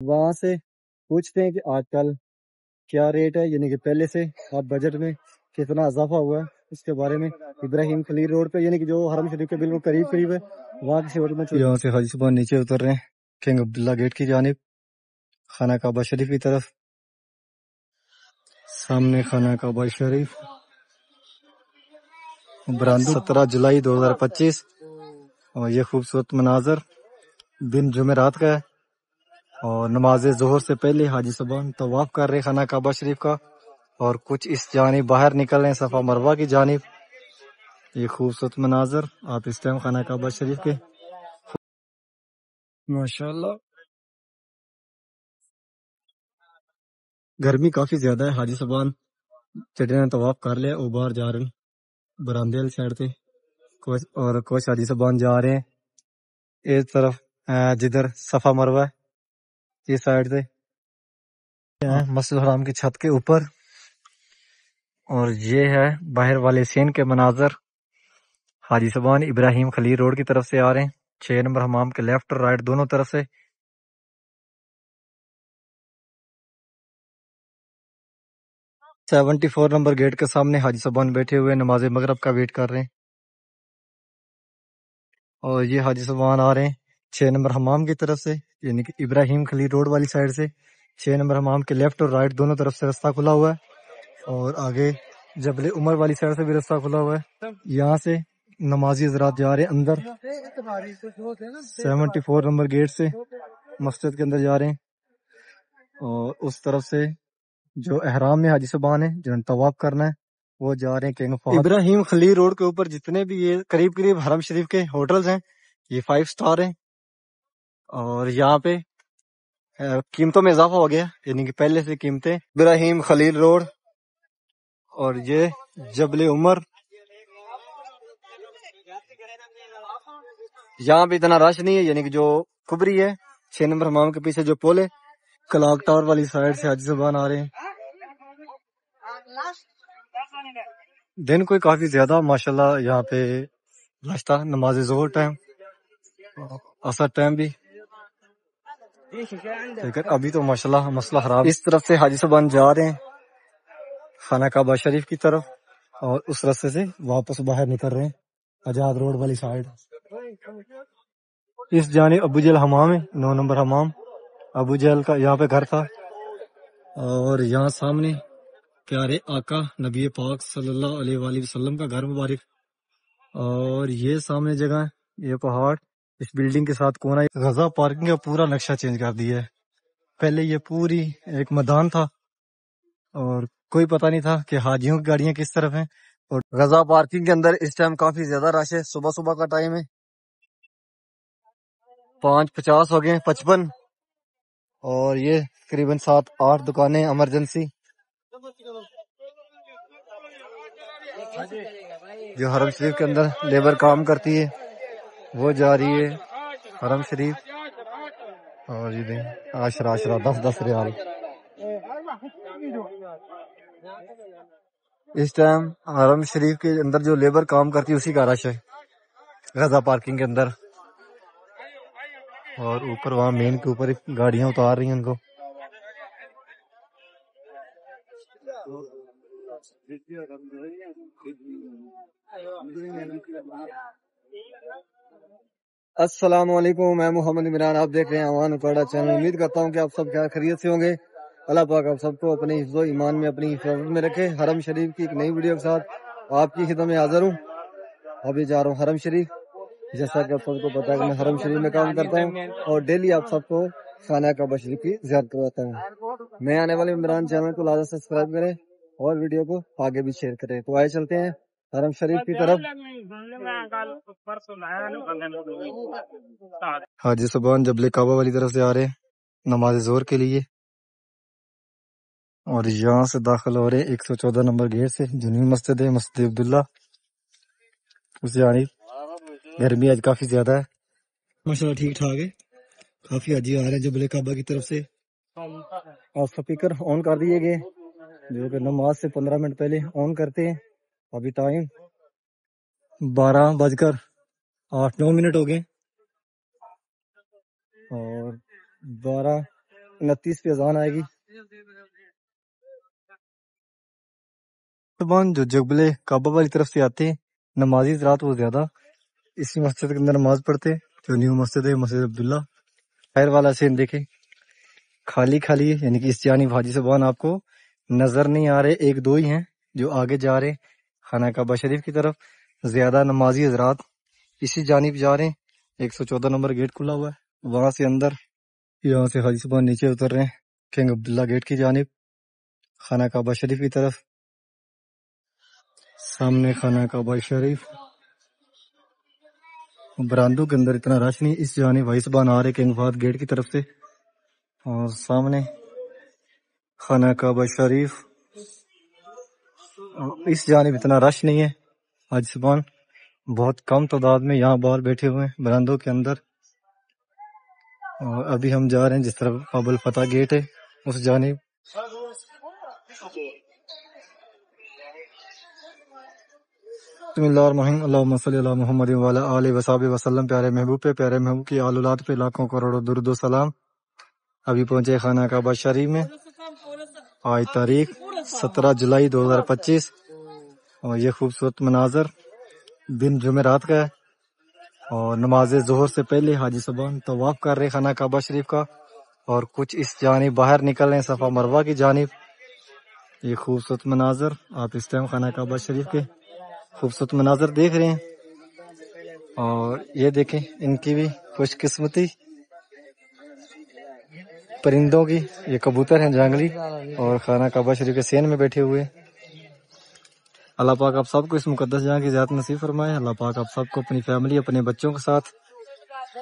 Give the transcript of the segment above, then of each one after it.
وہاں سے پوچھتے ہیں کہ آج کل کیا ریٹ ہے، یعنی کہ پہلے سے آپ بجٹ میں کتنا اضافہ ہوا ہے اس کے بارے میں۔ ابراہیم خلیل روڈ پہ، یعنی کہ جو حرم شریف کے بالکل قریب قریب ہے، وہاں کسی ہوٹل میں یہاں سے حاجی صاحب نیچے اتر رہے ہیں کنگ عبداللہ گیٹ کی جانب، خانہ کعبہ شریف کی طرف۔ سامنے خانہ کعبہ شریف، براندو 17 جولائی 2025، اور یہ خوبصورت مناظر دن جمعرات کا ہے، اور نماز ظہر سے پہلے حاجی صاحبان طواف کر رہے خانہ کعبہ شریف کا، اور کچھ اس جانب باہر نکل رہے ہیں صفا مروہ کی جانب۔ یہ خوبصورت مناظر آپ اس ٹائم خانہ کعبہ شریف کے، ماشاءاللہ گرمی کافی زیادہ ہے۔ حاجی صاحبان چڑھے نے طواف کر لیا، وہ باہر جا رہے ہیں براندے والی سائڈ پہ، اور کچھ حاجی صاحبان جا رہے ہیں اس طرف جدھر صفا مروہ ہے، اس سائڈ سے مسجد الحرام کی چھت کے اوپر۔ اور یہ ہے باہر والے سین کے مناظر۔ حاجی صاحبان ابراہیم خلیل روڈ کی طرف سے آ رہے ہیں، 6 نمبر حمام کے لیفٹ اور رائٹ دونوں طرف سے۔ 74 نمبر گیٹ کے سامنے حاجی صاحبان بیٹھے ہوئے نماز مغرب کا ویٹ کر رہے ہیں، اور یہ حاجی صاحبان آ رہے ہیں 6 نمبر حمام کی طرف سے، یعنی کہ ابراہیم خلیل روڈ والی سائڈ سے۔ 6 نمبر حمام کے لیفٹ اور رائٹ دونوں طرف سے رستہ کھلا ہوا ہے، اور آگے جبل عمر والی سائڈ سے بھی رستہ کھلا ہوا ہے۔ یہاں سے نمازی حضرات جا رہے ہیں اندر 74 نمبر گیٹ سے مسجد کے اندر جا رہے ہیں، اور اس طرف سے جو احرام میں حاجی صاحبان ہیں جنہوں نے طواف کرنا ہے وہ جا رہے ہیں کنگ فہد۔ ابراہیم خلیل روڈ کے اوپر جتنے بھی یہ قریب قریب حرم شریف کے ہوٹلز ہیں یہ 5 سٹار ہیں، اور یہاں پہ قیمتوں میں اضافہ ہو گیا، یعنی کہ پہلے سے قیمتیں۔ ابراہیم خلیل روڈ، اور یہ جبل عمر، یہاں پہ اتنا رش نہیں ہے، یعنی کہ جو کبری ہے 6 نمبر حمام کے پیچھے جو پول ہے، کلاک ٹاور والی سائڈ سے حاجی صاحبان آ رہے ہیں۔ دن کوئی کافی زیادہ ماشاءاللہ یہاں پہ رش تھا، نماز ظہر ٹائم، عصر ٹائم بھی، لیکن ابھی تو ماشاءاللہ مسئلہ خراب۔ اس طرف سے حاجی صاحبان جا رہے ہیں خانہ کعبہ شریف کی طرف، اور اس راستے سے واپس باہر نکل رہے ہیں آزاد روڈ والی سائڈ۔ اس جانب ابو جہل حمام ہے، 9 نمبر حمام، ابو جہل کا یہاں پہ گھر تھا، اور یہاں سامنے پیارے آقا نبی پاک صلی اللہ علیہ وآلہ وسلم کا گھر مبارک، اور یہ سامنے جگہ ہے، یہ پہاڑ اس بلڈنگ کے ساتھ کونا۔ غزہ پارکنگ کا پورا نقشہ چینج کر دیا ہے، پہلے یہ پوری ایک میدان تھا اور کوئی پتہ نہیں تھا کہ حاجیوں کی گاڑیاں کس طرف ہیں، اور غزہ پارکنگ کے اندر اس ٹائم کافی زیادہ رش ہے، صبح صبح کا ٹائم ہے، 5:50 ہو گئے 55، اور یہ تقریباً 7-8 دکانیں ایمرجنسی جو حرم شریف کے اندر لیبر کام کرتی ہے وہ جا رہی ہے حرم شریف، اور یہ دیں عشرہ 10 ریال۔ اس ٹائم حرم شریف کے اندر جو لیبر کام کرتی ہے اسی کا رش ہے غزہ پارکنگ کے اندر، اور اوپر وہاں مین کے اوپر گاڑیاں اتار رہی ہیں ان کو۔ السلام علیکم، میں محمد عمران، آپ دیکھ رہے ہیں اوان اکاڑا چینل۔ امید کرتا ہوں کہ آپ سب کیا خیریت سے ہوں گے۔ اللہ پاک آپ سب کو اپنے حفظ و ایمان میں اپنی حفاظت میں رکھے۔ حرم شریف کی ایک نئی ویڈیو کے ساتھ آپ کی خدمت میں حاضر ہوں۔ ابھی جا رہا ہوں حرم شریف، جیسا کہ آپ سب کو پتا ہے کہ میں حرم شریف میں کام کرتا ہوں، اور ڈیلی آپ سب کو خانہ کعبہ شریف کی زیارت کرواتا ہوں۔ میں آنے والے عمران چینل کو لازم سبسکرائب کریں اور ویڈیو کو آگے بھی شیئر کریں۔ تو آئے چلتے ہیں حرم شریف کی طرف۔ حاجی صاحبان جبل کعبہ والی طرف سے آ رہے ہیں نماز ظہر کے لیے، اور یہاں سے داخل ہو رہے ہیں 114 نمبر گیٹ سے، جنوبی مسجد ہے، مسجد عبداللہ اس جانب۔ گرمی آج کافی زیادہ ہے، ماشاءاللہ ٹھیک ٹھاک ہے، کافی حاجی آ رہے ہیں جبل کعبہ کی طرف سے۔ اور سپیکر آن کر دیے گئے جو کہ نماز سے 15 منٹ پہلے آن کرتے ہیں۔ ابھی ٹائم 12:08-9 ہو گئے، اور 12 29 پہ اذان آئے گی. طبعاً جو جبلے کعبہ والی طرف سے آتے ہیں نمازی حضرات وہ زیادہ اسی مسجد کے اندر نماز پڑھتے ہیں. جو نیو مسجد ہے مسجد عبداللہ خیر والا سین دیکھیں خالی خالی ہے، یعنی کہ اس جانب حاجی صاحبان آپ کو نظر نہیں آ رہے، ایک دو ہی ہیں جو آگے جا رہے ہیں خانہ کعبہ شریف کی طرف. زیادہ نمازی حضرات اسی جانب جا رہے ہیں. 114 نمبر گیٹ کھلا ہوا ہے وہاں سے اندر، یہاں سے حاجی صاحبان نیچے اتر رہے ہیں کنگ عبداللہ گیٹ کی جانب خانہ کعبہ شریف کی طرف. سامنے خانہ کعبہ شریف، براندوں کے اندر اتنا رش نہیں، اس جانب بھائی صاحبان آ رہے کنگ فہد گیٹ کی طرف سے. اور سامنے خانہ کعبہ شریف، اس جانب اتنا رش نہیں ہے. حاجی صاحبان بہت کم تعداد میں یہاں باہر بیٹھے ہوئے ہیں براندوں کے اندر. اور ابھی ہم جا رہے ہیں جس طرف باب الفتح گیٹ ہے اس جانب. بسم اللہ الرحمن الرحیم، اللہم صلی علی محمد وعلی آلہ وصحبہ وسلم. پیارے محبوب پہ، پیارے محبوب کی آل اولاد پہ لاکھوں کروڑوں درود و سلام. ابھی پہنچے خانہ کعبہ شریف میں. آج تاریخ 17 جولائی 2025 اور یہ خوبصورت مناظر دن جمعرات کا ہے. اور نماز ظہر سے پہلے حاجی صاحبان طواف کر رہے خانہ کعبہ شریف کا، اور کچھ اس جانب باہر نکل رہے ہیں صفا مروہ کی جانب. یہ خوبصورت مناظر آپ اس ٹائم خانہ کعبہ شریف کے خوبصورت مناظر دیکھ رہے ہیں. اور یہ دیکھیں ان کی بھی خوش قسمتی پرندوں کی، یہ کبوتر ہیں جنگلی اور خانہ کعبہ شریف کے سین میں بیٹھے ہوئے. اللہ پاک آپ سب کو اس مقدس جگہ کی زیارت نصیب فرمائے. اللہ پاک آپ سب کو اپنی فیملی اپنے بچوں کے ساتھ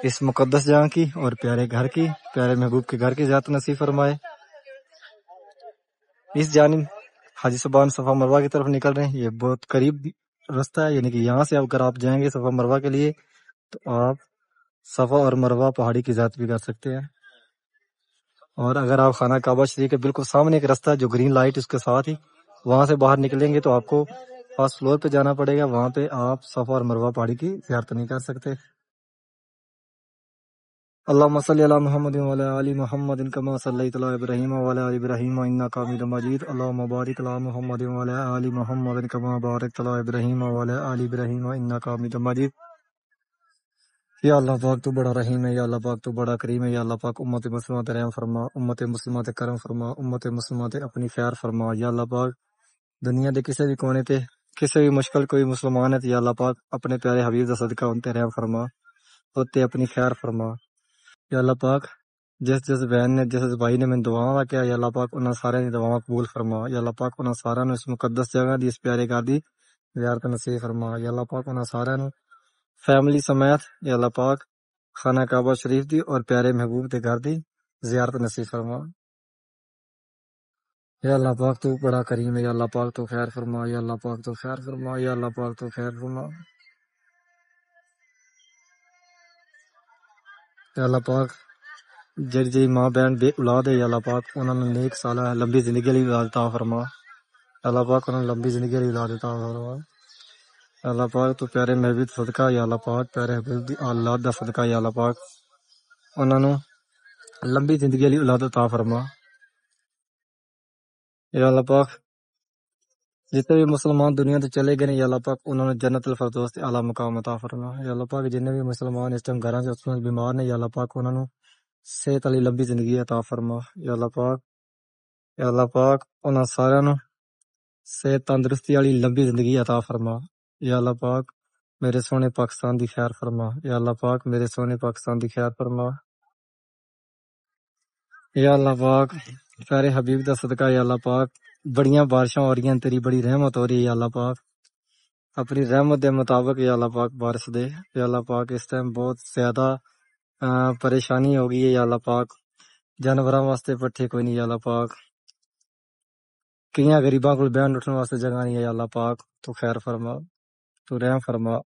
اس مقدس جگہ کی اور پیارے گھر کی، پیارے محبوب کے گھر کی زیارت نصیب فرمائے. اس جانب حاجی صاحبان صفا مروہ کی طرف نکل رہے ہیں. یہ بہت قریب رستہ ہے، یعنی کہ یہاں سے اگر آپ جائیں گے صفا مروہ کے لیے تو آپ صفا اور مروہ پہاڑی کی زیارت بھی کر سکتے ہیں. اور اگر آپ خانہ کعبہ شریف کے بالکل سامنے ایک راستہ ہے جو گرین لائٹ اس کے ساتھ ہی، وہاں سے باہر نکلیں گے تو آپ کو فرسٹ فلور پہ جانا پڑے گا. وہاں پہ آپ صفا اور مروہ پہاڑی کی زیارت نہیں کر سکتے. اللہم صلی علی محمد وعلی آل محمد کما صلیت علی ابراہیم وعلی آل ابراہیم انک حمید مجید. اللہم بارک علی محمد وعلی آل محمد کما بارکت علی ابراہیم وعلی آل ابراہیم انک حمید مجید. یا اللہ پاک تو بڑا رحیم ہے، یا اللہ پاک تو بڑا کریم ہے. یا اللہ پاک امت مسلمہ تے رحم فرما، امت مسلمہ تے کرم فرما، امت مسلمہ تے اپنی خیر فرما. یا اللہ پاک دنیا دے کسی بھی کونے تے کسی بھی مشکل کوئی مسلمان ہے تو یا اللہ پاک اپنے پیارے حبیب دا صدقہ ان تے رحم فرما، ہوتے اپنی خیر فرما. یا اللہ پاک جس بہن نے جس بھائی نے میں دعاواں کیا، یا اللہ پاک انہاں سارے دی دعاواں قبول فرما. یا اللہ پاک انہاں سارے نو اس مقدس جگہ دی اس پیارے گھر دی زیارت نصیب فرما. یا اللہ پاک انہاں سارے نو فیملی سمیت یا اللہ پاک خانہ کعبہ شریف دی اور پیارے محبوب دے گھر دی زیارت نصیب فرما. یا اللہ پاک تو بڑا کریم ہے، یا اللہ پاک تو خیر فرما، یا اللہ پاک تو خیر فرما، یا اللہ پاک تو خیر فرما. یا اللہ پاک جی ماں بہن بے اولاد ہے، یا اللہ پاک انہوں نے نیک سالہ لمبی زندگی علی اولاد عطا فرما. یا اللہ پاک انہوں نے لمبی زندگی علی اولاد عطا فرما. یا اللہ پاک تو پیارے محبوب صدقہ، یا اللہ پاک پیارے حبیب دی اولاد دا صدقہ، یا اللہ پاک انہوں نے لمبی زندگی علی اولاد عطا فرما. یا اللہ پاک جتنے بھی مسلمان دنیا سے چلے گئے یا اللہ پاک انہوں نے جنت الفردوس تے اعلیٰ مقام عطا فرما. یا اللہ پاک جتنے بھی مسلمان اس ٹائم گھراں سے بیمار نے یا اللہ پاک انہوں نے صحت علی لمبی زندگی عطا فرما. یا اللہ پاک، یا اللہ پاک انہاں سارے نو صحت تندرستی والی لمبی زندگی عطا فرما. یا اللہ پاک میرے سونے پاکستان دی خیر فرما. یا اللہ پاک میرے سونے پاکستان دی خیر فرما. یا اللہ پاک پیارے حبیب دا صدقہ، یا اللہ پاک بڑیاں بارشاں ہو رہی ہیں، تیری بڑی رحمت ہو رہی ہے. یا اللہ پاک اپنی رحمت دے مطابق یا اللہ پاک بارش دے. یا اللہ پاک اس ٹائم بہت زیادہ پریشانی ہو گئی ہے. یا اللہ پاک جانوراں واسطے پٹھے کوئی نہیں. یا اللہ پاک کئیاں غریباں کو بیان اٹھنے واسطے جگہ نہیں ہے. یا اللہ پاک تو خیر فرما، تو رحم فرما.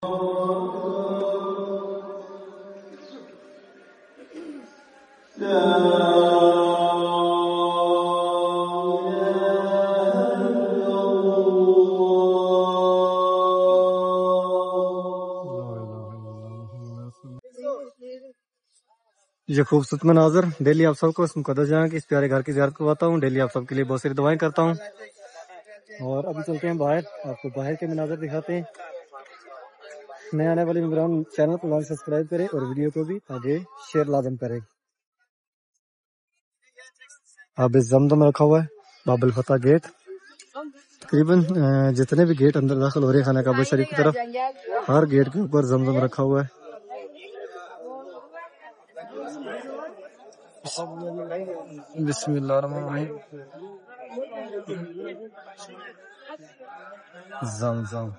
یہ خوبصورت مناظر ڈیلی آپ سب کو اس مقدس جگہ کی اس پیارے گھر کی زیارت کرواتا ہوں. ڈیلی آپ سب کے لیے بہت ساری دعائیں کرتا ہوں. اور ابھی چلتے ہیں باہر, آپ کو باہر کے مناظر دکھاتے ہیں. نئے آنے والے ممبران چینل کو لائک سبسکرائب کریں اور ویڈیو کو بھی آگے شیئر لازم کریں. آب زمزم رکھا ہوا ہے, باب الفتح گیٹ. تقریباً جتنے بھی گیٹ اندر داخل ہو رہے ہیں خانہ کعبہ شریف کی طرف, ہر گیٹ کے اوپر زمزم رکھا ہوا ہے. بسم اللہ الرحمن الرحیم. زمزم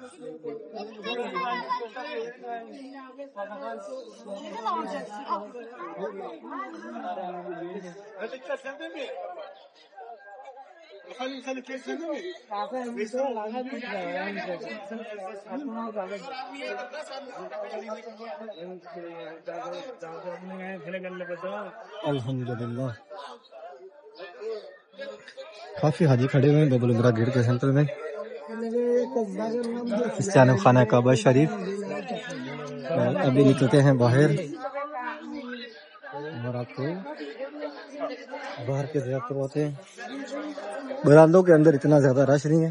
الحمدللہ. کافی حاجی کھڑے ہوئے ہیں باب العمرہ گیٹ کے سینٹر میں. اس جانب خانہ کعبہ شریف. ابھی نکلتے ہیں باہر اور آپ کو باہر کے زیارت کرواتے ہیں. برآمدوں کے اندر اتنا زیادہ رش نہیں ہے,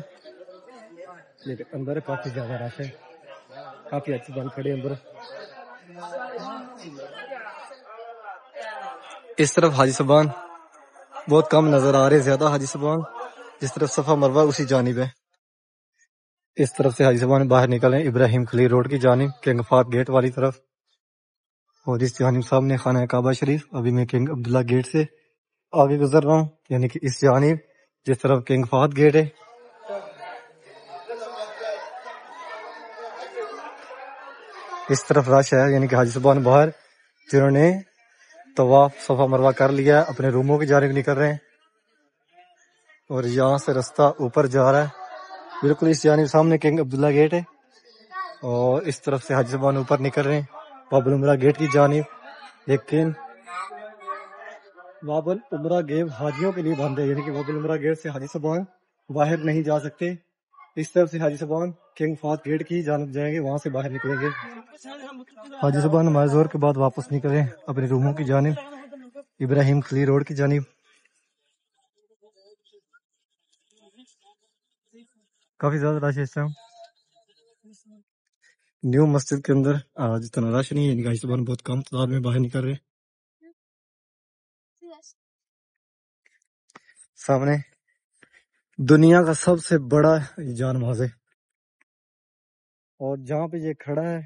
لیکن اندر کافی زیادہ رش ہے. کافی اچھی بال کھڑے اندر. اس طرف حاجی صاحبان بہت کم نظر آ رہے, زیادہ حاجی صاحبان جس طرف صفا مروہ اسی جانب ہے. اس طرف سے حاجی صاحبان باہر نکلے ابراہیم خلیل روڈ کی جانب, کنگ فہد گیٹ والی طرف. اور اس جانب سامنے خانہ کعبہ شریف. ابھی میں کنگ عبداللہ گیٹ سے آگے گزر رہا ہوں, یعنی کہ اس جانب جس طرف کنگ فہد گیٹ ہے. اس طرف رش ہے, یعنی کہ حاجی صاحبان باہر جنہوں نے طواف صفا مروہ کر لیا ہے اپنے روموں کی جانب نکل رہے ہیں. اور یہاں سے رستہ اوپر جا رہا ہے, بالکل اس جانب سامنے کنگ عبداللہ گیٹ ہے. اور اس طرف سے حاجی صاحبان اوپر نکل رہے ہیں باب العمرہ گیٹ کی جانب. لیکن باب العمرہ گیٹ حاجیوں کے لیے بند ہے, یعنی کہ باب العمرہ گیٹ سے حاجی صاحبان باہر نہیں جا سکتے. اس طرف سے حاجی صاحبان کنگ فہد گیٹ کی جانب جائیں گے, وہاں سے باہر نکلیں گے. حاجی صاحبان نماز ظہر کے بعد واپس نکلے اپنے روموں کی جانب, ابراہیم خلیل روڈ کی جانب. کافی زیادہ رش ہے اس ٹائم. نیو مسجد کے اندر آج اتنا رش نہیں ہے, یعنی کہ حاجی صاحبان بہت کم تعداد میں باہر نکل رہے. سامنے دنیا کا سب سے بڑا جان ماز ہے, اور جہاں پہ یہ کھڑا ہے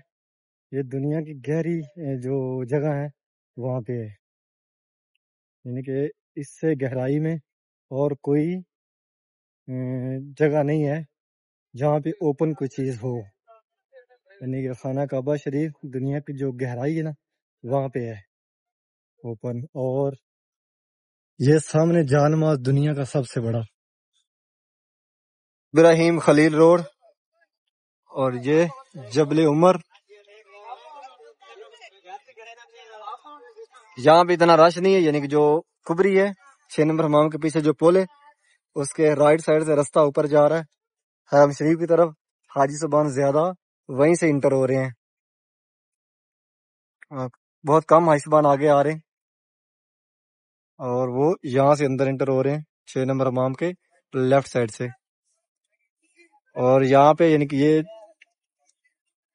یہ دنیا کی گہری جو جگہ ہے وہاں پہ ہے, یعنی کہ اس سے گہرائی میں اور کوئی جگہ نہیں ہے جہاں پہ اوپن کوئی چیز ہو. یعنی کہ خانہ کعبہ شریف دنیا کی جو گہرائی ہے نا وہاں پہ ہے اوپن. اور یہ سامنے جان ماز دنیا کا سب سے بڑا ابراہیم خلیل روڈ. اور یہ جبل عمر. یہاں پہ اتنا رش نہیں ہے, یعنی کہ جو کبری ہے 6 نمبر حمام کے پیچھے جو پل ہے اس کے رائٹ سائڈ سے رستہ اوپر جا رہا ہے حرم شریف کی طرف. حاجی صاحبان زیادہ وہیں سے انٹر ہو رہے ہیں, بہت کم حاجی صاحبان آگے آ رہے ہیں اور وہ یہاں سے اندر انٹر ہو رہے ہیں 6 نمبر حمام کے لیفٹ سائڈ سے. اور یہاں پہ یعنی کہ یہ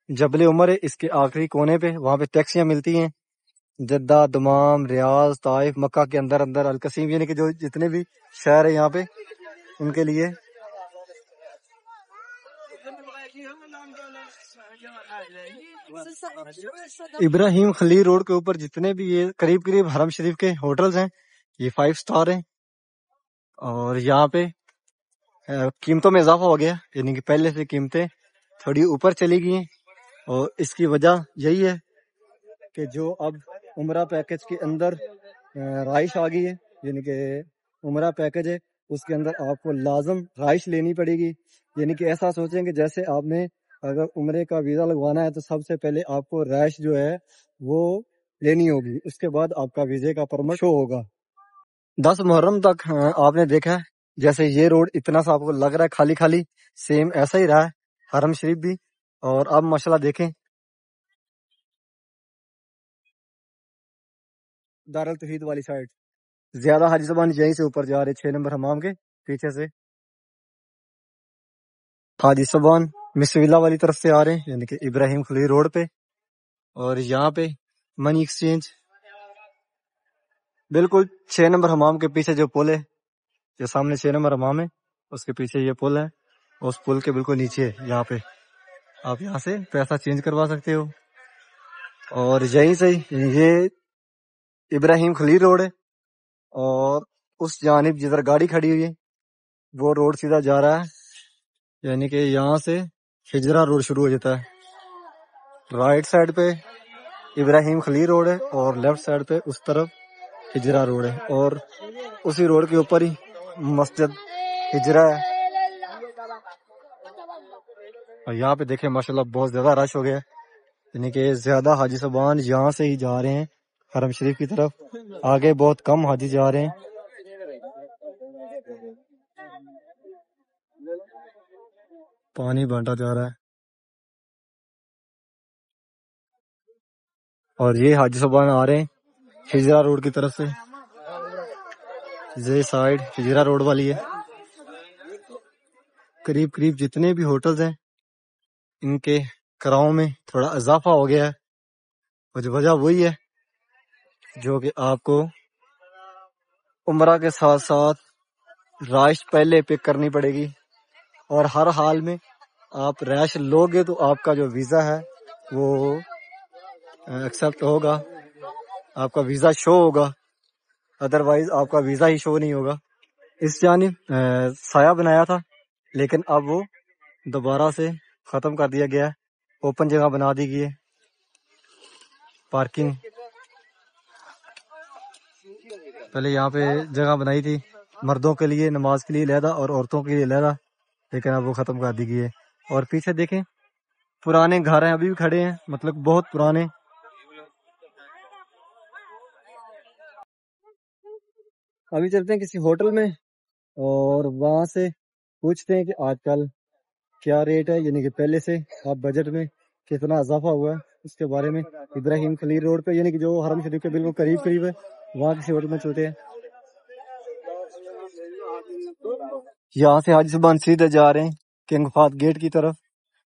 جبل عمر ہے, اس کے آخری کونے پہ وہاں پہ ٹیکسیاں ملتی ہیں جدہ, دمام, ریاض, طائف, مکہ کے اندر اندر القصیم, یعنی کہ جو جتنے بھی شہر ہیں یہاں پہ ان کے لیے. ابراہیم خلیل روڈ کے اوپر جتنے بھی یہ قریب قریب حرم شریف کے ہوٹلز ہیں یہ 5 سٹار ہیں. اور یہاں پہ قیمتوں میں اضافہ ہو گیا, یعنی کہ پہلے سے قیمتیں تھوڑی اوپر چلی گئی ہیں. اور اس کی وجہ یہی ہے کہ جو اب عمرہ پیکج کے اندر رہائش آ گئی ہے, یعنی کہ عمرہ پیکج ہے اس کے اندر آپ کو لازم رہائش لینی پڑے گی. یعنی کہ ایسا سوچیں کہ جیسے آپ نے اگر عمرے کا ویزا لگوانا ہے تو سب سے پہلے آپ کو رہائش جو ہے وہ لینی ہوگی, اس کے بعد آپ کا ویزے کا پرمٹ شو ہوگا. 10 محرم تک آپ نے دیکھا ہے جیسے یہ روڈ اتنا سا آپ کو لگ رہا ہے خالی خالی, سیم ایسا ہی رہا ہے حرم شریف بھی. اور اب ماشاءاللہ دیکھیں دارالتوحید والی سائڈ. زیادہ حاجی زبان یہیں سے اوپر جا رہے 6 نمبر حمام کے پیچھے سے. حاجی زبان مسویلا والی طرف سے آ رہے ہیں یعنی کہ ابراہیم خلیل روڈ پہ. اور یہاں پہ منی ایکسچینج بالکل 6 نمبر حمام کے پیچھے جو پل ہے، جو سامنے 6 نمبر حمام ہے اس کے پیچھے یہ پل ہے. اس پل کے بالکل نیچے ہے. یہاں پہ آپ یہاں سے پیسہ چینج کروا سکتے ہو. اور یہیں سے یہ ابراہیم خلیل روڈ ہے. اور اس جانب جدھر گاڑی کھڑی ہوئی ہے وہ روڈ سیدھا جا رہا ہے، یعنی کہ یہاں سے ہجرا روڈ شروع ہو جاتا ہے. رائٹ سائڈ پہ ابراہیم خلیل روڈ ہے اور لیفٹ سائڈ پہ اس طرف ہجرا روڈ ہے. اور اسی روڈ کے اوپر ہی مسجد ہجرا ہے. اور یہاں پہ دیکھیں ماشاءاللہ بہت زیادہ رش ہو گیا ہے، یعنی کہ زیادہ حاجی صاحبان یہاں سے ہی جا رہے ہیں حرم شریف کی طرف. آگے بہت کم حاجی جا رہے ہیں. پانی بانٹا جا رہا ہے. اور یہ حاجی صاحبان آ رہے ہیں ہجرا روڈ کی طرف سے. یہ سائڈ ہجرا روڈ والی ہے. قریب قریب جتنے بھی ہوٹلز ہیں ان کے کرایوں میں تھوڑا اضافہ ہو گیا ہے. وجہ وہی ہے جو کہ آپ کو عمرہ کے ساتھ ساتھ رہائش پہلے پک کرنی پڑے گی. اور ہر حال میں آپ رہائش لو گے تو آپ کا جو ویزا ہے وہ ایکسیپٹ ہوگا، آپ کا ویزا شو ہوگا. ادروائز آپ کا ویزا ہی شو نہیں ہوگا. اس جانب سایہ بنایا تھا لیکن اب وہ دوبارہ سے ختم کر دیا گیا ہے. اوپن جگہ بنا دی گئی ہے. پارکنگ پہلے یہاں پہ جگہ بنائی تھی مردوں کے لیے نماز کے لیے علیحدہ اور عورتوں کے لیے علیحدہ، لیکن اب وہ ختم کر دی گئی ہے. اور پیچھے دیکھیں پرانے گھر ہیں ابھی بھی کھڑے ہیں، مطلب بہت پرانے. ابھی چلتے ہیں کسی ہوٹل میں اور وہاں سے پوچھتے ہیں کہ آج کل کیا ریٹ ہے، یعنی کہ پہلے سے آپ بجٹ میں کتنا اضافہ ہوا ہے اس کے بارے میں. ابراہیم خلیل روڈ پہ یعنی کہ جو حرم شریف کے بالکل قریب قریب ہے وہاں کسی ہوٹل میں چلتے ہیں. یہاں سے حاجی صاحبان سیدھے جا رہے ہیں کنگ فہد گیٹ کی طرف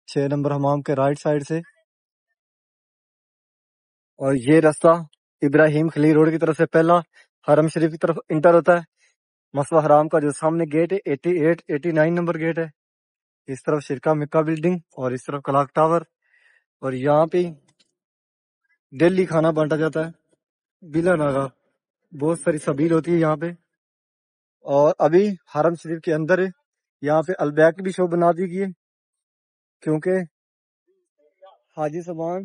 6 نمبر حمام کے رائٹ سائڈ سے. اور یہ راستہ ابراہیم خلیل روڈ کی طرف سے پہلا حرم شریف کی طرف انٹر ہوتا ہے. مسجد حرام کا جو سامنے گیٹ ہے 88 89 نمبر گیٹ ہے. اس طرف شرکا مکہ بلڈنگ اور اس طرف کلاک ٹاور. اور یہاں پہ ڈیلی کھانا بانٹا جاتا ہے بلا ناغہ. بہت ساری سبیل ہوتی ہے یہاں پہ. اور ابھی حرم شریف کے اندر ہے. یہاں پہ البیک بھی شو بنا دی گئی ہے کیونکہ حاجی صاحبان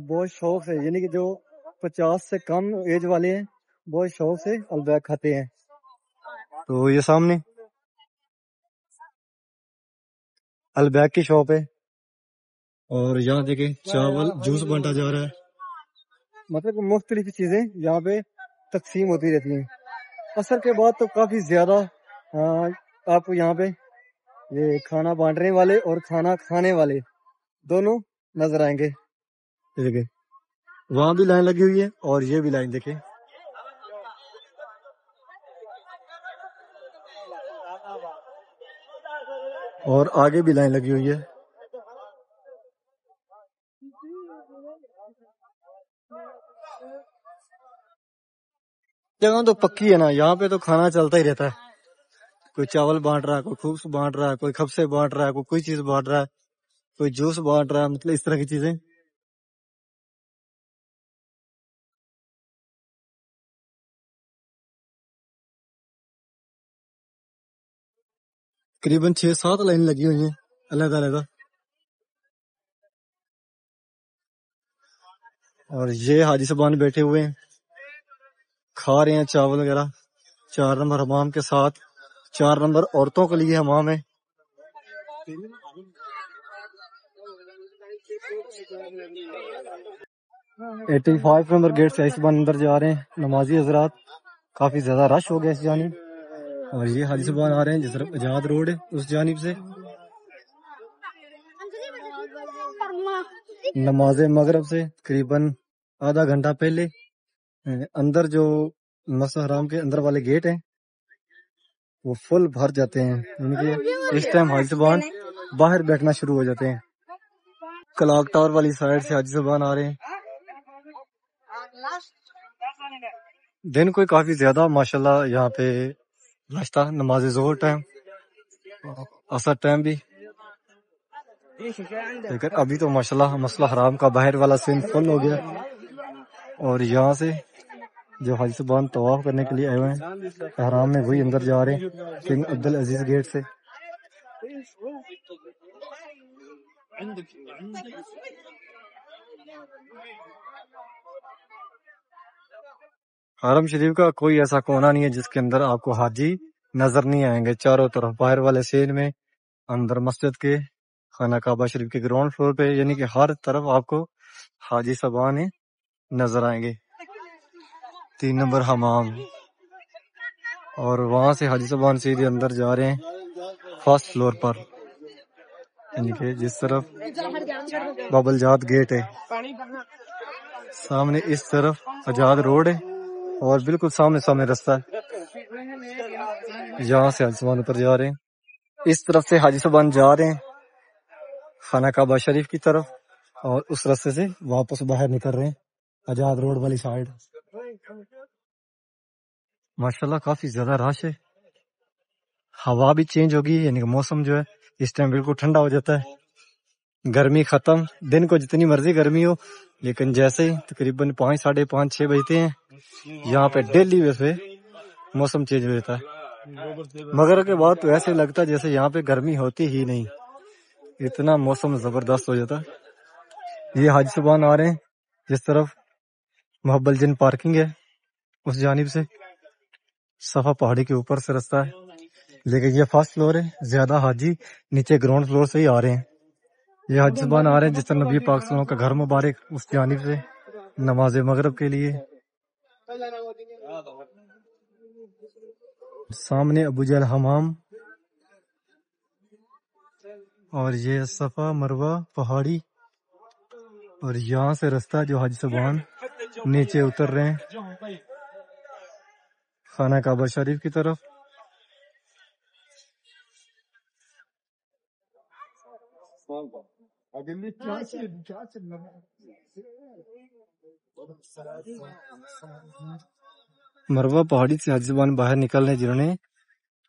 بہت شوق سے، یعنی کہ جو 50 سے کم ایج والے ہیں بہت شوق سے البیک کھاتے ہیں. تو یہ سامنے البیک کی شاپ ہے. اور یہاں دیکھیں چاول جوس بانٹا جا رہا ہے. مطلب مختلف چیزیں یہاں پہ تقسیم ہوتی رہتی ہیں. عصر کے بعد تو کافی زیادہ آپ کو یہاں پہ یہ کھانا بانٹنے والے اور کھانا کھانے والے دونوں نظر آئیں گے. دیکھیں وہاں بھی لائن لگی ہوئی ہے اور یہ بھی لائن دیکھیں. اور آگے بھی لائن لگی ہوئی ہے. جگہ تو پکی ہے نا، یہاں پہ تو کھانا چلتا ہی رہتا ہے. کوئی چاول بانٹ رہا ہے، کوئی خوبص بانٹ رہا ہے، کوئی خبسے بانٹ رہا ہے، کوئی چیز بانٹ رہا ہے، کوئی جوس بانٹ رہا ہے، مطلب اس طرح کی چیزیں. قریباً 6-7 لائن لگی ہوئی ہیں علیحدہ علیحدہ. اور یہ حاجی صاحبان بیٹھے ہوئے ہیں کھا رہے ہیں چاول وغیرہ. 4 نمبر حمام کے ساتھ 4 نمبر عورتوں کے لیے حمام ہے. ایٹی 85 نمبر گیٹ سے حاجی صاحبان اندر جا رہے ہیں. نمازی حضرات کافی زیادہ رش ہو گیا اس جانب. اور یہ حاجی صاحبان آ رہے ہیں جس طرف آزاد روڈ ہے اس جانب سے. نماز مغرب سے قریباً آدھا گھنٹہ پہلے اندر جو مسجد حرام کے اندر والے گیٹ ہیں وہ فل بھر جاتے ہیں، یعنی کہ اس ٹائم حاجی صاحبان باہر بیٹھنا شروع ہو جاتے ہیں۔ کلاک ٹاور والی سائڈ سے حاجی صاحبان آ رہے ہیں۔ دن کوئی کافی زیادہ ماشاءاللہ یہاں پہ ناشتہ، نماز ظہر ٹائم، عصر ٹائم بھی، لیکن ابھی تو ماشاءاللہ مسئلہ حرام کا باہر والا سین فل ہو گیا، اور یہاں سے جو حاجی صاحبان طواف کرنے کے لیے آئے ہوئے ہیں حرام میں وہی اندر جا رہے ہیں کنگ عبدالعزیز گیٹ سے۔ حرم شریف کا کوئی ایسا کونا نہیں ہے جس کے اندر آپ کو حاجی نظر نہیں آئیں گے، چاروں طرف باہر والے سین میں، اندر مسجد کے، خانہ کعبہ شریف کے گراؤنڈ فلور پہ، یعنی کہ ہر طرف آپ کو حاجی صاحبان نظر آئیں گے۔ 3 نمبر حمام، اور وہاں سے حاجی صاحبان سیدھے اندر جا رہے ہیں فرسٹ فلور پر، یعنی کہ جس طرف بابل جات گیٹ ہے، سامنے اس طرف آزاد روڈ ہے، اور بالکل سامنے رستہ ہے، یہاں سے حاجی صاحبان اوپر جا رہے ہیں۔ اس طرف سے حاجی صاحبان جا رہے ہیں خانہ کعبہ شریف کی طرف، اور اس رستے سے واپس باہر نکل رہے ہیں آزاد روڈ والی سائڈ۔ ماشاءاللہ کافی زیادہ رش ہے، ہوا بھی چینج ہوگی، یعنی کہ موسم جو ہے اس ٹائم بالکل ٹھنڈا ہو جاتا ہے، گرمی ختم۔ دن کو جتنی مرضی گرمی ہو، لیکن جیسے ہی تقریباً 5، 5:30، 6 بجتے ہیں یہاں پہ ڈیلی ویسے موسم چینج ہو جاتا ہے۔ مغرب کے بعد تو ایسے لگتا ہے جیسے یہاں پہ گرمی ہوتی ہی نہیں، اتنا موسم زبردست ہو جاتا ہے۔ یہ حاجی صاحبان آ رہے ہیں جس طرف محبل جن پارکنگ ہے اس جانب سے، صفا پہاڑی کے اوپر سے رستہ ہے، لیکن یہ فرسٹ فلور ہے، زیادہ حاجی نیچے گراؤنڈ فلور سے ہی آ رہے ہیں۔ یہ حاجی صاحبان آ رہے ہیں جس طرح نبی پاک صلی اللہ علیہ وسلم کا گھر مبارک اس جانب سے نماز مغرب کے لیے۔ سامنے ابو جہل حمام، اور یہ صفا مروہ پہاڑی، اور یہاں سے رستہ جو حاجی صاحبان نیچے اتر رہے ہیں خانہ کعبہ شریف کی طرف۔ مروہ پہاڑی سے حاجی صاحبان باہر نکل رہے ہیں جنہوں نے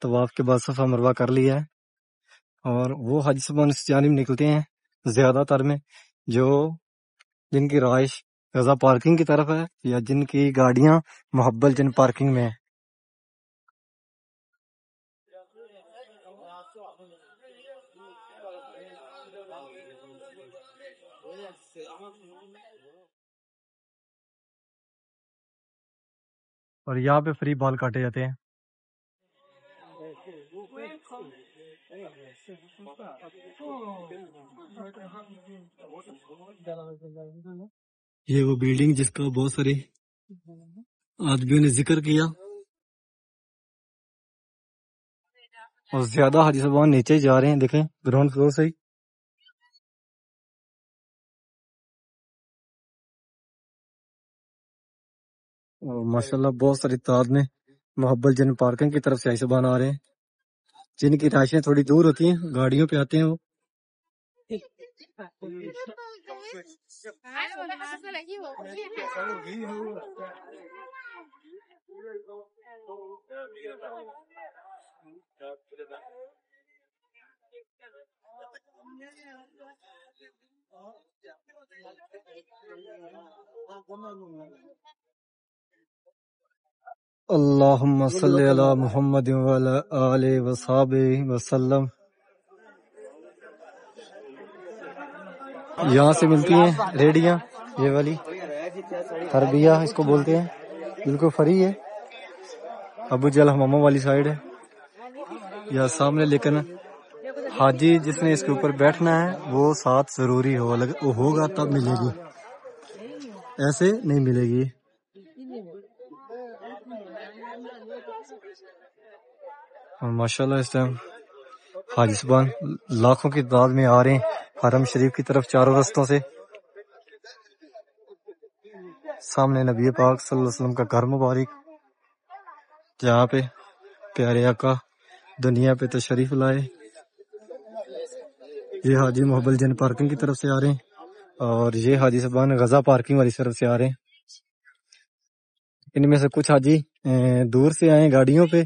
طواف کے بعد صفا مروہ کر لیا ہے، اور وہ حاجی صاحبان اس جانب نکلتے ہیں زیادہ تر میں جو جن کی رہائش رضا پارکنگ کی طرف ہے، یا جن کی گاڑیاں محبل جن پارکنگ میں ہیں۔ اور یہاں پہ فری بال کاٹے جاتے ہیں۔ یہ وہ بلڈنگ جس کا بہت سارے آدمیوں نے ذکر کیا، اور زیادہ حاجی صاحبان نیچے ہی جا رہے ہیں، دیکھیں گراؤنڈ فلور سے ہی۔ اور ماشاءاللہ بہت ساری تعداد میں محبل جن پارکنگ کی طرف سے حاجی صاحبان آ رہے ہیں، جن کی رہائشیں تھوڑی دور ہوتی ہیں گاڑیوں پہ آتے ہیں وہ۔ اللہم صلی علی محمد وعلی آلہ وصحبہ وسلم۔ یہاں سے ملتی ہیں ریڑیاں، یہ والی تربیہ اس کو بولتے ہیں، بالکل فری ہے، ابو جہل حمامہ والی سائڈ ہے یا سامنے، لیکن حاجی جس نے اس کے اوپر بیٹھنا ہے وہ ساتھ ضروری ہوگا تب ملے گی، ایسے نہیں ملے گی۔ اور ماشاءاللہ اس ٹائم حاجی صاحبان لاکھوں کی تعداد میں آ رہے ہیں حرم شریف کی طرف چاروں رستوں سے۔ سامنے نبی پاک صلی اللہ علیہ وسلم کا گھر مبارک، جہاں پہ پیارے آقا دنیا پہ تشریف لائے۔ یہ حاجی محبل جن پارکنگ کی طرف سے آ رہے ہیں، اور یہ حاجی صاحبان غزہ پارکنگ والی طرف سے آ رہے ہیں۔ ان میں سے کچھ حاجی دور سے آئے گاڑیوں پہ،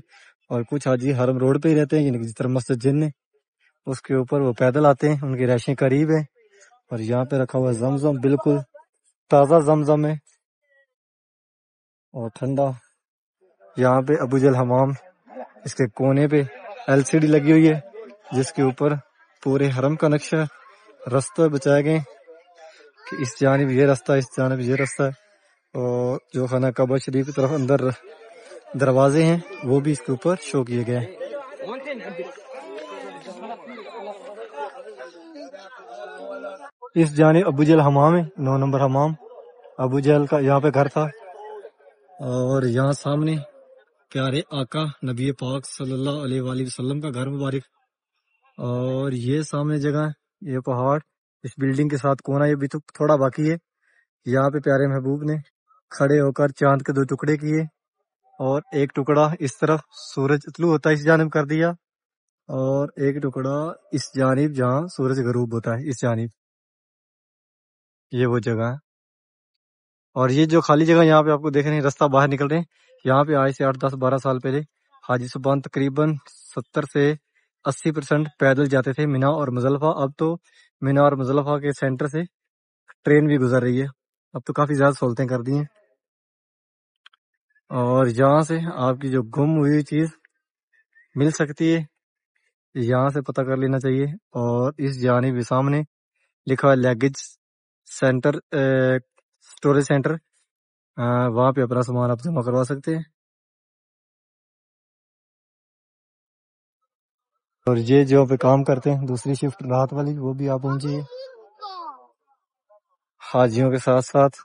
اور کچھ حاجی حرم روڈ پہ ہی رہتے ہیں، یعنی کہ جس طرح مسجد جن ہے اس کے اوپر وہ پیدل آتے ہیں، ان کی رہائشیں قریب ہیں۔ اور یہاں پہ رکھا ہوا زمزم، بالکل تازہ زمزم ہے اور ٹھنڈا۔ یہاں پہ ابو جہل حمام، اس کے کونے پہ LCD لگی ہوئی ہے جس کے اوپر پورے حرم کا نقشہ، رستہ بچائے گئے کہ اس جانب یہ رستہ، اس جانب یہ رستہ ہے، اور جو خانہ کعبہ شریف کی طرف اندر دروازے ہیں وہ بھی اس کے اوپر شو کیے گئے ہیں۔ اس جانب ابو جہل حمام ہے، 9 نمبر حمام ابو جہل کا، یہاں پہ گھر تھا۔ اور یہاں سامنے پیارے آقا نبی پاک صلی اللہ علیہ وآلہ وسلم کا گھر مبارک، اور یہ سامنے جگہ ہے، یہ پہاڑ اس بلڈنگ کے ساتھ کونا، یہ بھی تو تھوڑا باقی ہے۔ یہاں پہ پیارے محبوب نے کھڑے ہو کر چاند کے 2 ٹکڑے کیے، اور ایک ٹکڑا اس طرف سورج طلوع ہوتا ہے اس جانب کر دیا، اور ایک ٹکڑا اس جانب جہاں سورج غروب ہوتا ہے اس جانب۔ یہ وہ جگہ ہے، اور یہ جو خالی جگہ یہاں پہ آپ کو دیکھ رہے ہیں، رستہ باہر نکل رہے ہیں، یہاں پہ آج سے 8 10 12 سال پہلے حاجی صاحبان تقریباً 70 سے 80% پیدل جاتے تھے مینا اور مزدلفہ۔ اب تو مینا اور مزدلفہ کے سینٹر سے ٹرین بھی گزر رہی ہے، اب تو کافی زیادہ سہولتیں کر دی ہیں، اور یہاں سے آپ کی جو گم ہوئی چیز مل سکتی ہے، یہاں سے پتہ کر لینا چاہیے۔ اور اس جانب سامنے لکھا ہے لیگیج سینٹر، اسٹوریج سینٹر، وہاں پہ اپنا سامان آپ جمع کروا سکتے ہیں۔ اور یہ جو پہ کام کرتے ہیں دوسری شفٹ رات والی، وہ بھی آپ پہنچیے حاجیوں کے ساتھ ساتھ۔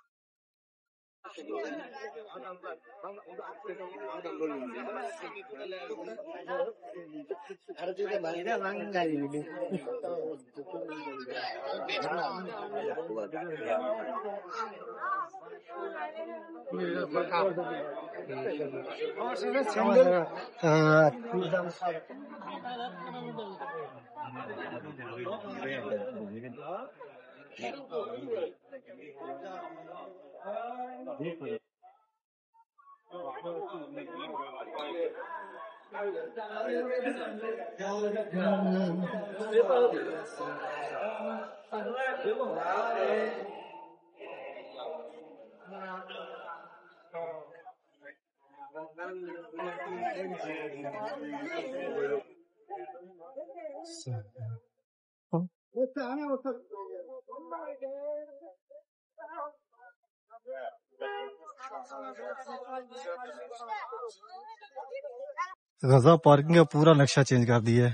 غزہ پارکنگ کا پورا نقشہ چینج کر دیا ہے۔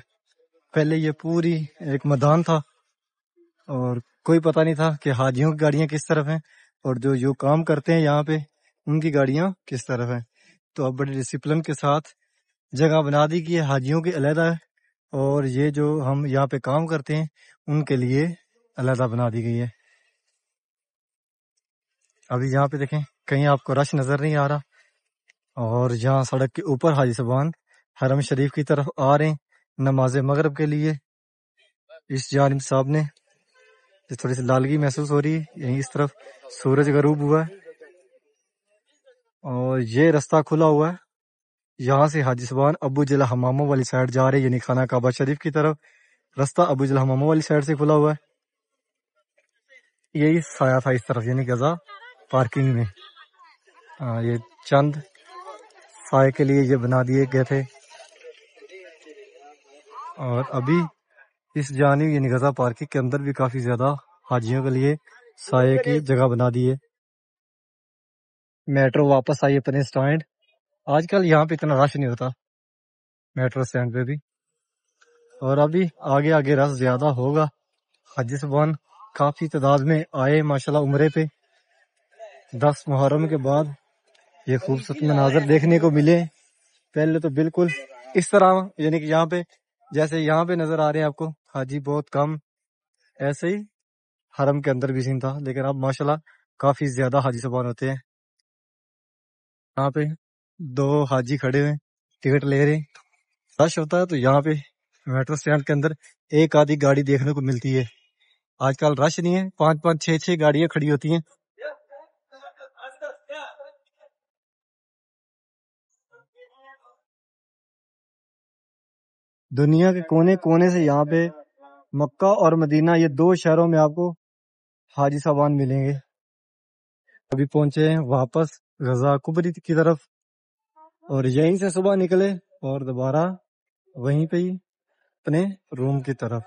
پہلے یہ پوری ایک میدان تھا، اور کوئی پتہ نہیں تھا کہ حاجیوں کی گاڑیاں کس طرف ہیں، اور جو کام کرتے ہیں یہاں پہ ان کی گاڑیاں کس طرف ہیں۔ تو اب بڑے ڈسپلن کے ساتھ جگہ بنا دی کہ حاجیوں کے علیحدہ ہے، اور یہ جو ہم یہاں پہ کام کرتے ہیں ان کے لیے علیحدہ بنا دی گئی ہے۔ ابھی یہاں پہ دیکھیں کہیں آپ کو رش نظر نہیں آ رہا، اور یہاں سڑک کے اوپر حاجی صاحبان حرم شریف کی طرف آ رہے ہیں نماز مغرب کے لیے۔ اس جانب صاحب نے تھوڑی سی لالگی محسوس ہو رہی ہے، یہیں اس طرف سورج غروب ہوا ہے، اور یہ رستہ کھلا ہوا ہے۔ یہاں سے حاجی صاحبان ابو جہل حماموں والی سائڈ جا رہے ہیں، یعنی خانہ کعبہ شریف کی طرف۔ رستہ ابو جہل حماموں والی سائڈ سے کھلا ہوا ہے۔ یہی سایہ تھا اس طرف، یعنی غزہ پارکنگ میں، یہ چند سائے کے لیے یہ بنا دیے گئے تھے، اور ابھی اس جانب یعنی غزہ پارکنگ کے اندر بھی کافی زیادہ حاجیوں کے لیے سائے کی جگہ بنا دی ہے۔ میٹرو واپس آئی اپنے سٹینڈ۔ آج کل یہاں پہ اتنا رش نہیں ہوتا میٹرو سٹینڈ پہ بھی، اور ابھی آگے آگے رش زیادہ ہوگا۔ حاجی صاحبان کافی تعداد میں آئے ماشاءاللہ عمرے پہ۔ 10 محرم کے بعد یہ خوبصورت مناظر دیکھنے کو ملے۔ پہلے تو بالکل اس طرح، یعنی کہ یہاں پہ جیسے یہاں پہ نظر آ رہے ہیں آپ کو حاجی بہت کم، ایسے ہی حرم کے اندر بھی سین تھا، لیکن اب ماشاءاللہ کافی زیادہ حاجی صاحبان ہوتے ہیں یہاں پہ. 2 حاجی کھڑے ہوئے ٹکٹ لے رہے ہیں. رش ہوتا ہے تو یہاں پہ میٹرو اسٹینڈ کے اندر ایک آدھی گاڑی دیکھنے کو ملتی ہے. آج کل رش نہیں ہے, 5 6 گاڑیاں کھڑی ہوتی ہیں. دنیا کے کونے کونے سے یہاں پہ مکہ اور مدینہ, یہ 2 شہروں میں آپ کو حاجی صاحبان ملیں گے. ابھی پہنچے ہیں واپس غزہ کبری کی طرف, اور یہیں سے صبح نکلے اور دوبارہ وہیں پہ ہی اپنے روم کی طرف.